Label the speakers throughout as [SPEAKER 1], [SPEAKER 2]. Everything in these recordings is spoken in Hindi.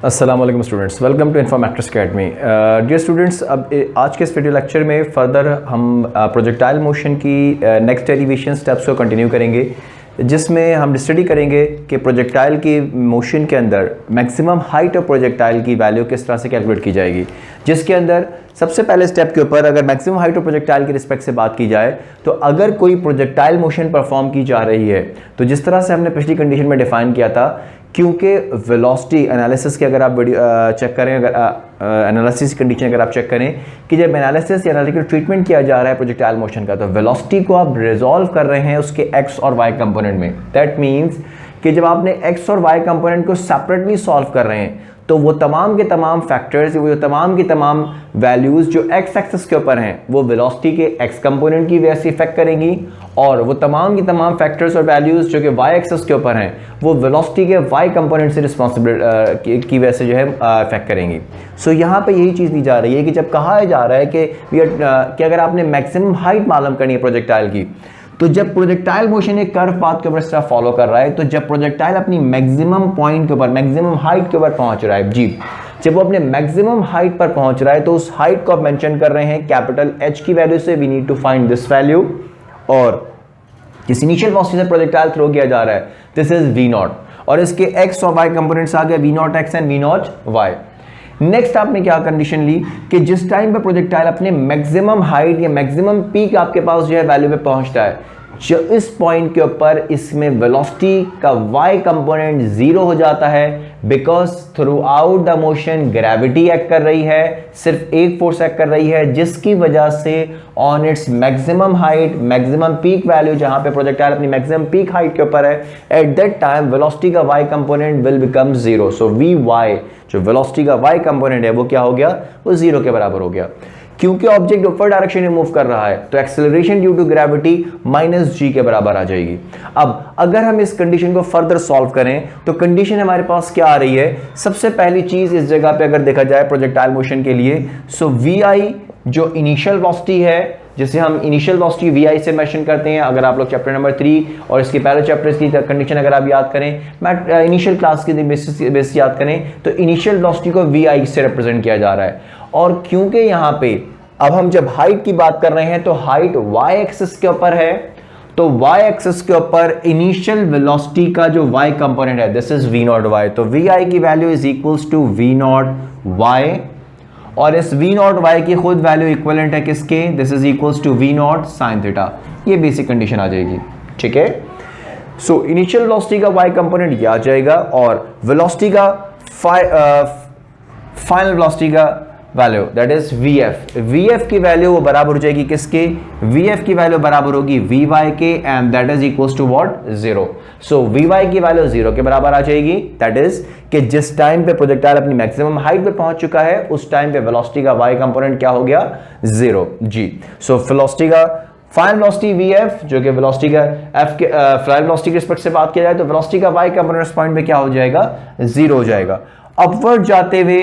[SPEAKER 1] अस्सलाम वालेकुम students, welcome to Infomatrix academy. Dear students, अब आज के इस वीडियो लेक्चर में फर्दर हम प्रोजेक्टाइल मोशन की नेक्स्ट डेरिवेशन स्टेप्स को कंटिन्यू करेंगे, जिसमें हम स्टडी करेंगे कि प्रोजेक्टाइल की मोशन के अंदर मैक्सिमम हाइट ऑफ प्रोजेक्टाइल की वैल्यू किस तरह से कैलकुलेट की जाएगी। जिसके अंदर सबसे पहले स्टेप के ऊपर अगर मैक्सिमम हाइट ऑफ प्रोजेक्टाइल की रिस्पेक्ट से बात की जाए तो अगर कोई प्रोजेक्टाइल मोशन परफॉर्म की जा रही है तो जिस तरह से हमने पिछली कंडीशन में डिफाइन किया था, क्योंकि वेलोसिटी एनालिसिस के अगर आप चेक करें, अगर एनालिसिस कंडीशन अगर आप चेक करें कि जब एनालिसिस या एनालिटिकल ट्रीटमेंट किया जा रहा है प्रोजेक्टाइल मोशन का, तो वेलोसिटी को आप रिजॉल्व कर रहे हैं उसके एक्स और वाई कंपोनेंट में। दैट मीन्स कि जब आपने एक्स और वाई कंपोनेंट को सेपरेटली सॉल्व कर रहे हैं तो वो तमाम के तमाम फैक्टर्स, वो तमाम की तमाम वैल्यूज़ जो एक्स एक्सिस के ऊपर हैं वो वेलोसिटी के एक्स कंपोनेंट की वजह से इफेक्ट करेंगी, और वो तमाम की तमाम फैक्टर्स और वैल्यूज़ जो कि वाई एक्सिस के ऊपर हैं वो वेलोसिटी के वाई कंपोनेंट से रिस्पॉन्सिबल की वजह से जो है इफेक्ट करेंगी। सो यहाँ पे यही चीज़ दी जा रही है कि जब कहा जा रहा है कि अगर आपने मैक्सिमम हाइट मालूम करनी है प्रोजेक्टाइल की, तो जब प्रोजेक्टाइल मोशन एक कर्व पाथ के ऊपर इस तरह फॉलो कर रहा है, तो जब प्रोजेक्टाइल अपनी मैक्सिमम पॉइंट के ऊपर, मैक्सिमम हाइट के ऊपर पहुंच रहा है, जी जब वो अपने मैक्सिमम हाइट पर पहुंच रहा है तो उस हाइट को आप मेंशन कर रहे हैं कैपिटल एच की वैल्यू से। We need to find this value, और जिस इनिशियल वेलोसिटी से प्रोजेक्टाइल थ्रो किया जा रहा है दिस इज वी नॉट, और इसके एक्स और वाई कंपोनेंट्स आ गए V naught X and V naught Y. Next आपने क्या कंडीशन ली कि जिस टाइम पे प्रोजेक्टाइल अपने मैक्सिमम हाइट या मैक्सिमम पीक आपके पास जो है वैल्यू पे पहुंचता है, जो इस पॉइंट के ऊपर इसमें वेलोसिटी का y कंपोनेंट जीरो हो जाता है, because through out the motion gravity act कर रही है, सिर्फ एक फोर्स एक्ट कर रही है, जिसकी वजह से on its maximum height, maximum peak value जहां पे प्रोजेक्टाइल अपनी मैक्सिमम पीक हाइट के ऊपर है, एट दैट टाइम वेलोसिटी का y component will become zero. So V Y, जो वेलोसिटी का y कंपोनेंट है वो क्या हो गया, वो जीरो के बराबर हो गया। क्योंकि ऑब्जेक्ट ऊपर डायरेक्शन में मूव कर रहा है तो acceleration due to gravity minus G के बराबर आ जाएगी। अब अगर हम इस कंडीशन को फर्दर सॉल्व करें तो कंडीशन हमारे पास क्या आ रही है, सबसे पहली चीज इस जगह पे अगर देखा जाए प्रोजेक्टाइल मोशन के लिए, सो वी आई जो इनिशियल वेलोसिटी है, जिसे हम इनिशियल वेलोसिटी वी आई से मेंशन करते हैं। अगर आप लोग चैप्टर नंबर 3 और इसके पहले चैप्टर्स की कंडीशन अगर आप याद करें, मैं इनिशियल क्लास के बेसिस याद करें तो इनिशियल वेलोसिटी को वी आई से रिप्रेजेंट किया जा रहा है। और क्योंकि यहाँ पे अब हम जब हाइट की बात कर रहे हैं तो हाइट वाई एक्सिस के ऊपर है, तो वाई एक्सिस के ऊपर इनिशियल वेलोसिटी का जो वाई कंपोनेंट है this is V naught Y, तो वी आई की value is equals to V naught Y, और इस वी नॉट वाई की खुद वैल्यू इक्विवेलेंट है किसके, this is equals to V naught sine theta. ये बेसिक कंडीशन आ जाएगी, ठीक है। सो इनिशियल वेलोसिटी का वाई कंपोनेंट ये आ जाएगा, और वेलोसिटी का फाइनल वेलोसिटी का value that is VF. VF की वैल्यू वो बराबर हो जाएगी किसके, वीएफ की वैल्यू बराबर होगी वी वाई के, and that is equals to what, zero. So V Y की वैल्यू जीरो के बराबर आ जाएगी। दैट इज कि जिस टाइम पे प्रोजेक्टाइल अपनी मैक्सिमम हाइट पे पहुंच चुका है उस टाइम पे वेलोसिटी का वाई कंपोनेंट क्या हो गया, जीरो। जी सो वेलोसिटी का फाइनल वेलोसिटी वीएफ जो कि वेलोसिटी का एफ के फाइनल वेलोसिटी के रिस्पेक्ट से बात किया जाए तो वेलोसिटी का वाई कंपोनेंट इस पॉइंट पे क्या हो जाएगा, जीरो हो जाएगा। अपवर्ड जाते हुए,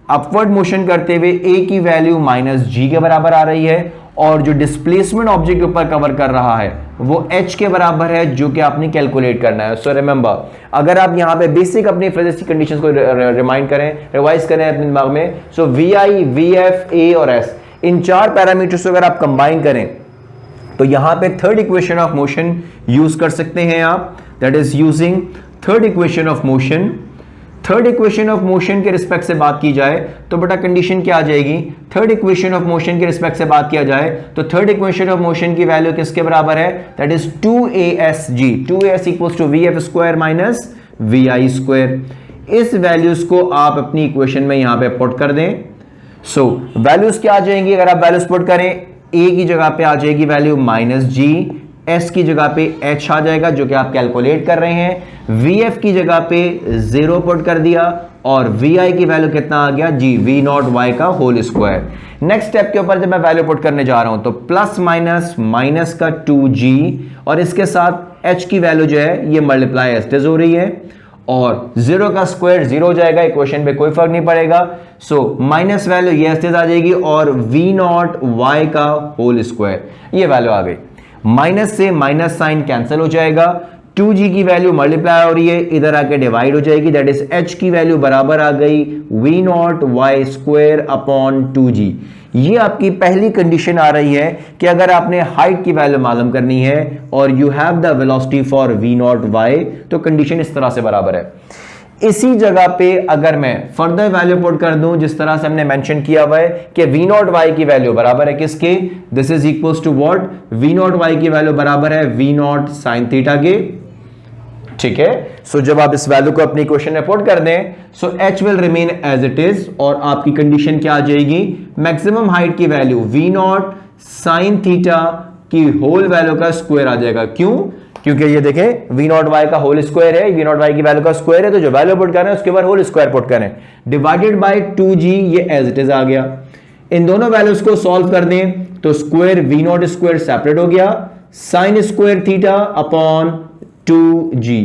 [SPEAKER 1] अपवर्ड मोशन करते हुए ए की वैल्यू माइनस जी के बराबर आ रही है, और जो डिस्प्लेसमेंट ऑब्जेक्ट के ऊपर कवर कर रहा है वो एच के बराबर है, जो कि आपने कैलकुलेट करना है। सो रिमेंबर, अगर आप यहां पे बेसिक अपनी फिजिक्स की कंडीशंस को रिमाइंड करें, रिवाइज करें अपने दिमाग में, so V I, V F, A और एस, इन चार पैरामीटर्स को अगर आप कंबाइन करें तो यहां पे third equation of motion use कर सकते हैं आप, that is using third equation of motion. Third equation of motion के रिस्पेक्ट से बात की जाए तो बेटा कंडीशन क्या आ जाएगी, थर्ड इक्वेशन ऑफ मोशन के रिस्पेक्ट से बात किया जाए तो थर्ड इक्वेशन ऑफ मोशन की वैल्यू किसके बराबर है, that is 2asg, 2as equals to vf square minus vi square. इस वैल्यूज को आप अपनी इक्वेशन में यहां पे पुट कर दें। सो वैल्यूज क्या आ जाएंगी, अगर आप वैल्यूज पुट करें, a की जगह पे आ जाएगी वैल्यू माइनस जी, S की जगह पे H आ जाएगा जो कि आप कैलकुलेट कर रहे हैं, VF की जगह पे जीरो पुट कर दिया, और VI की वैल्यू कितना आ गया जी, V नॉट Y का होल स्क्वायर। नेक्स्ट स्टेप के ऊपर जब मैं वैल्यू पुट करने जा रहा हूं तो प्लस माइनस माइनस का 2G, और इसके साथ H की वैल्यू जो है ये मल्टीप्लाई एस्टेज हो रही है, और जीरो का स्क्वायर जीरो हो जाएगा, इक्वेशन पे कोई फर्क नहीं पड़ेगा। सो माइनस वैल्यू ये एस्टेज आ जाएगी, और V नॉट Y का होल स्क्वायर, ये वैल्यू आ गई। माइनस से माइनस साइन कैंसिल हो जाएगा, 2g की वैल्यू मल्टीप्लाई हो रही है, इधर आके डिवाइड हो जाएगी, दैट इज h की वैल्यू बराबर आ गई v naught Y square upon 2g। ये आपकी पहली कंडीशन आ रही है कि अगर आपने हाइट की वैल्यू मालूम करनी है और you have the velocity for v naught y, तो कंडीशन इस तरह से बराबर है। इसी जगह पे अगर मैं फर्दर वैल्यू पुट कर दूं जिस तरह से हमने मेंशन किया हुआ है कि v नॉट y की वैल्यू बराबर है किसके, this is equals to what, v naught y की वैल्यू बराबर है v नॉट साइन थीटा के, ठीक है। सो जब आप इस वैल्यू को अपनी क्वेश्चन में पुट कर दें, so h will remain as it is, और आपकी कंडीशन क्या आ जाएगी, मैक्सिमम हाइट की value v naught sine theta की होल वैल्यू का स्क्वायर आ जाएगा। क्यों, क्योंकि ये देखें v नॉट y का होल स्क्वायर है, v नॉट y की वैल्यू का स्क्वायर है, तो जो वैल्यू पुट कर रहे हैं उसके बाद होल स्क्वायर पुट करें, डिवाइडेड बाय 2g, ये एज इट इज आ गया। इन दोनों वैल्यूज को सॉल्व कर दें तो square v not square separate हो गया, sine square theta upon 2g,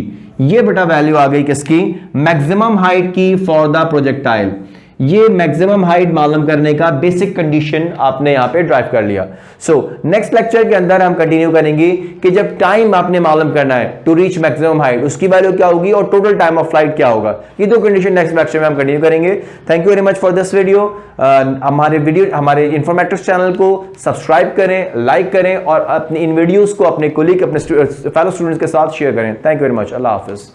[SPEAKER 1] ये बेटा वैल्यू आ गई किसकी, मैक्सिमम हाइट की फॉर द प्रोजेक्टाइल। ये मैक्सिमम हाइट मालूम करने का बेसिक कंडीशन आपने यहां पे ड्राइव कर लिया। सो नेक्स्ट लेक्चर के अंदर हम कंटिन्यू करेंगे कि जब टाइम आपने मालूम करना है टू रीच मैक्सिमम हाइट, उसकी वैल्यू क्या होगी और टोटल टाइम ऑफ फ्लाइट क्या होगा, ये दो कंडीशन नेक्स्ट लेक्चर में हम कंटिन्यू करेंगे। Thank you very much for this video. हमारे इन्फॉर्मेटिक्स चैनल को सब्सक्राइब करें, लाइक करें और अपनी इन वीडियोस को अपने कोलीग, अपने फेलो स्टूडेंट्स के साथ शेयर करें। Thank you very much. Allah Hafiz.